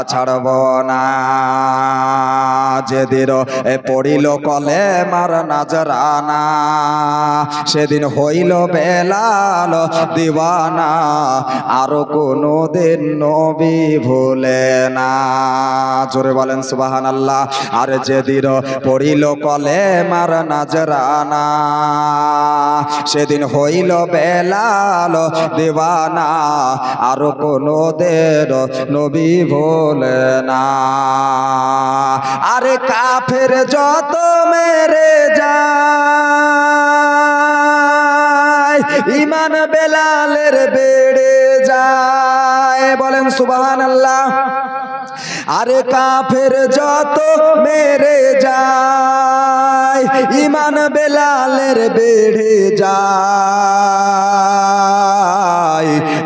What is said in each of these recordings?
ছাড়ব না। যেদিন পড়িল কলেমার নাজরানা, সেদিন হইল বেলাল দিওয়ানা, আর কোনো দিন নবী ভুলে না। জোরে বলেন সুবহানাল্লাহ। আর যেদিন পড়িল কলেমার নাজরানা, সেদিন হইল বেলাল দিওয়ানা, আর কোনো দিন নবী ভোলে না। আরে কাফের যত মেরে যায়, ঈমান বেলালের বেড়ে যায়। বলেন সুবহানাল্লাহ। আরে কাফের যত মেরে যায়, ঈমান বেলালের বেড়ে যায়।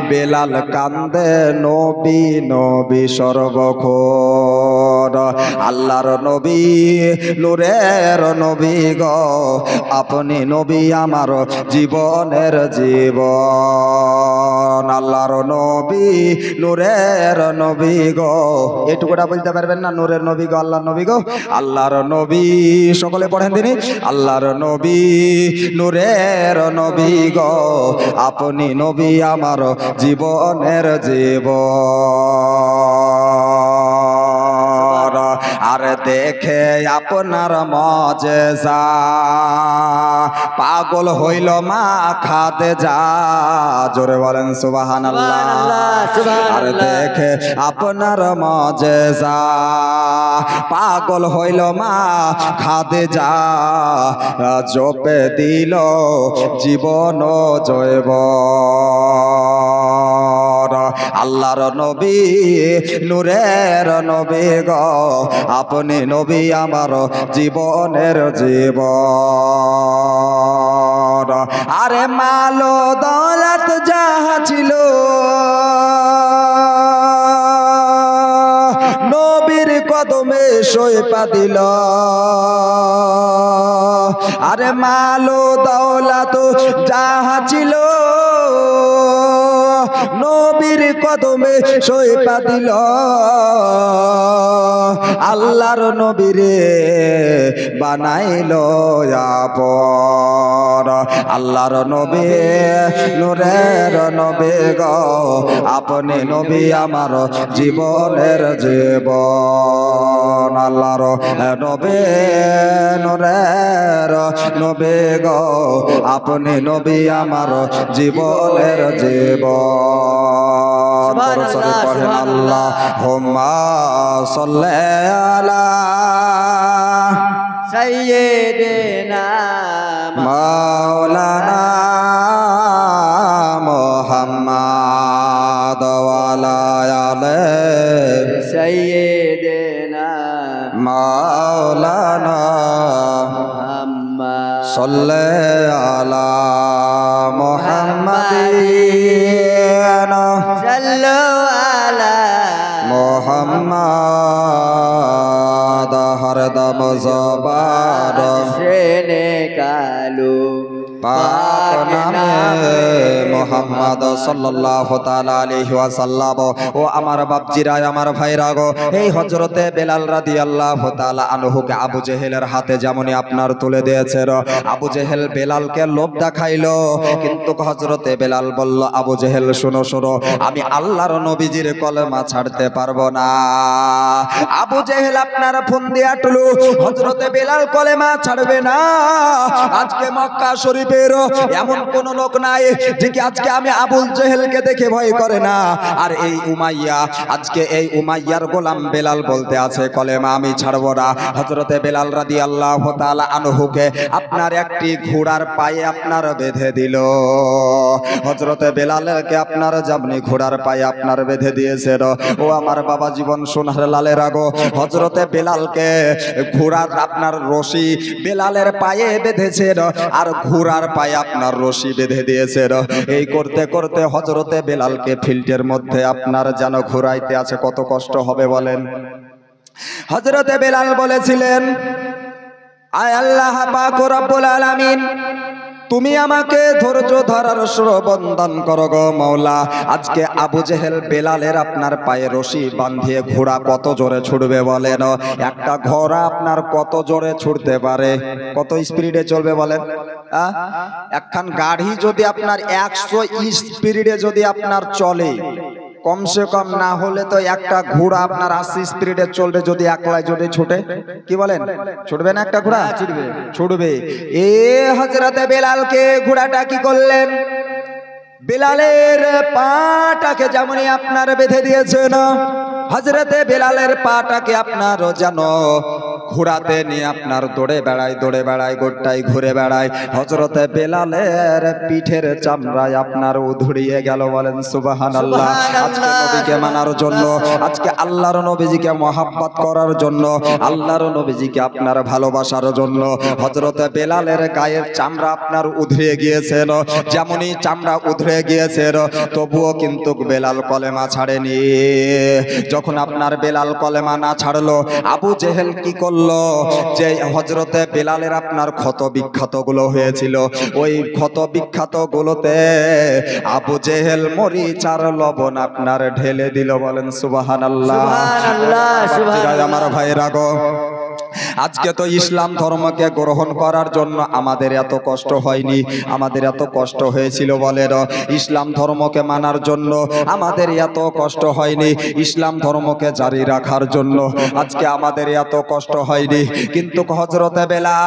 বেলাল কান্দে নবী নবী সর্বক্ষণ। আল্লাহর নবী নূরের নবী গো, আপনি নবী আমার জীবনের জীবন। আল্লাহর নবী নূরের নবী গো, এটুকুটা বলতে পারবেন না? নূরের নবী গো, আল্লাহর নবী গো। আল্লাহর নবী, সকলে পড়েন তিনি। আল্লাহর নবী নূরের নবী গো, আপনি নবী আমার জীবনের জীবন। আর দেখে আপনার মজেজা, পাগল হইল মা খাদিজা। জোরে বলেন সুবহানাল্লাহ। আর দেখে আপনার মজেজা, পাগল হইল মা খাদিজা, জপে দিল জীবন জয়বন। আল্লাহর নবী নূরের নবী গো, আপনি নবী আমার জীবনের জীবন। আরে মালো দৌলত যাহা ছিল, নবীর কদমে সইপা দিল। আরে মালো দৌলত যাহা ছিল, নবীর কদমে সইপা দিল। আল্লাহর নবীরে বানাইল আপন। আল্লাহর নবী নূরের নবী গো, আপনি নবী আমার জীবনের জীবন। আল্লাহর নবী নূরের নবী গো, আপনি নবী আমার জীবনের জীবন। বরসরে পড়েন আল্লাহুম্মা সাল্লি আলা সাইয়্যিদিনা মাওলানা মুহাম্মাদ ওয়া আলা আলি সাইয়্যিদিনা মাওলানা মুহাম্মদ সাল্লি আলা মুহাম্মাদিন সাল্লু আলা মুহাম্মাদ। হরদম জবান সেনে কালু পাক নামে মুহাম্মদ সাল্লাল্লাহু তাআলা আলাইহি ওয়াসাল্লাম। ও আমার বাপজিরা, আমার ভাইরা গো, এই হযরতে বেলাল রাদিয়াল্লাহু তাআলা আনহুকে আবু জেহেলের হাতে যেমনই আপনার তুলে দিয়েছে, আবু জেহেল বেলালকে লোভ দেখাইলো, কিন্তু হযরতে বেলাল বলল, আবু জেহেল শোনো শোনো, আমি আল্লাহর নবীজির কলেমা ছাড়তে পারবো না। আবু জেহেল আপনার ফোন দিয়া টুলু, হযরতে বেলাল কলেমা ছাড়বে না। আজকে মক্কা শরীফের এমন কোন লোক নাই যে আজকে আমি আবু জেহেলকে দেখে ভয় করে না। আর এই উমাইয়া, আজকে এই উমাইয়ার গোলাম বেলাল বলতে আছে কলেমা আমি ছাড়বো না। হযরতে বেলাল রাদিয়াল্লাহু তাআলা আনহুকে আপনার একটি ঘোড়ার পায়ে আপনার বেঁধে দিল। হযরতে বেলালকে আপনার যেমনি ঘোড়ার পায়ে আপনার বেঁধে দিয়েছে, ও আমার বাবা জীবন সোনার লালের আগো, হযরতে বেলালকে ঘোড়ার আপনার রশি বেলালের পায়ে বেঁধেছে, আর ঘোড়ার পায়ে আপনার রশি বেঁধে দিয়েছে। এই করতে করতে হযরতে বেলালকে ফিল্টের মধ্যে আপনার যেন ঘোরাইতে আছে, কত কষ্ট হবে বলেন। হযরতে বেলাল বলেছিলেন, আয় আল্লাহ পাক রব্বুল আলামিন, তুমি আমাকে ধৈর্য ধরার শ্রবণ দান করো গো মাওলা। আজকে আবু জেহেল বেলালের আপনার পায়ে রশি বাঁধিয়ে ঘোড়া কত জোরে ছুটবে বলেন? একটা ঘোড়া আপনার কত জোরে ছুটতে পারে, কত স্পিডে চলবে বলেন? একখান গাড়ি যদি আপনার 100 স্পিডে যদি আপনার চলে, কমসে কম না হলে তো একটা ঘোড়া আপনার 80 স্পিডে চলবে যদি একলাই যদি ছুটে। কি বলেন, ছুটবে না একটা ঘোড়া? ছুটবে। এ হযরতে বেলালকে ঘোড়াটা কি করলেন? বেলালের পাটাকে যেমনই আপনার বেঁধে দিয়েছেন, হযরতে বেলালের পাটাকে আপনার যেন ঘোড়াতে নিয়ে আপনার দৌড়ে বেড়ায় গোটাই ঘুরে বেড়ায়। হযরতে বেলালের পিঠের চামড়ায় আপনার উধড়িয়ে গেল। বলেন সুবহানাল্লাহ। আজকে নবীকে মানার জন্য, আজকে আল্লাহর নবীজিকে মহব্বত করার জন্য, আল্লাহর নবীজিকে আপনার ভালোবাসার জন্য হযরতে বেলালের গায়ের চামড়া আপনার উধড়িয়ে গিয়েছিল। যেমনই চামড়া উধড়ে গিয়েছিল, তবুও কিন্তু বেলাল কলেমা ছাড়েনি। যখন আপনার বেলাল কলেমা না ছাড়লো, আবু জেহেল কি করলো? যে হযরতে বেলালের আপনার ক্ষত বিক্ষত গুলো হয়েছিল, ওই ক্ষত বিক্ষত গুলোতে আবু জেহেল মরিচ আর লবণ আপনার ঢেলে দিল। বলেন সুবহানাল্লাহ। আমার ভাইরা গো, আজকে তো ইসলাম ধর্মকে গ্রহণ করার জন্য আমাদের এত কষ্ট হয়নি, আমাদের এত কষ্ট হয়েছিল বলেন? ইসলাম ধর্মকে মানার জন্য আমাদের এত কষ্ট হয়নি, ইসলাম ধর্মকে জারি রাখার জন্য আজকে আমাদের এত কষ্ট হয়নি। কিন্তু হযরতে বেলাল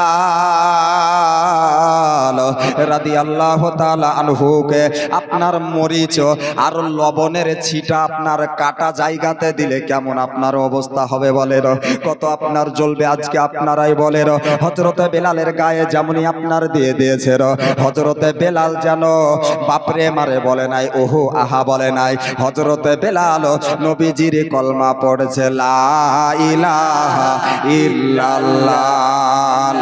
রাদিয়াল্লাহু তাআলা আনহুকে আপনার মরিচ আর লবণের ছিটা আপনার কাটা জায়গাতে দিলে কেমন আপনার অবস্থা হবে বলেন? কত আপনার জ্বলবে। আজকে আপনারাই বলেন, হযরতে বেলালের গায়ে যেমনই আপনার দিয়ে দিয়েছে, হযরতে বেলাল যেন বাপরে মারে বলে নাই, ওহো আহা বলে নাই। হযরতে বেলাল নবীজির কলমা পড়ছে, লা ইলাহা ইল্লাল্লাহ।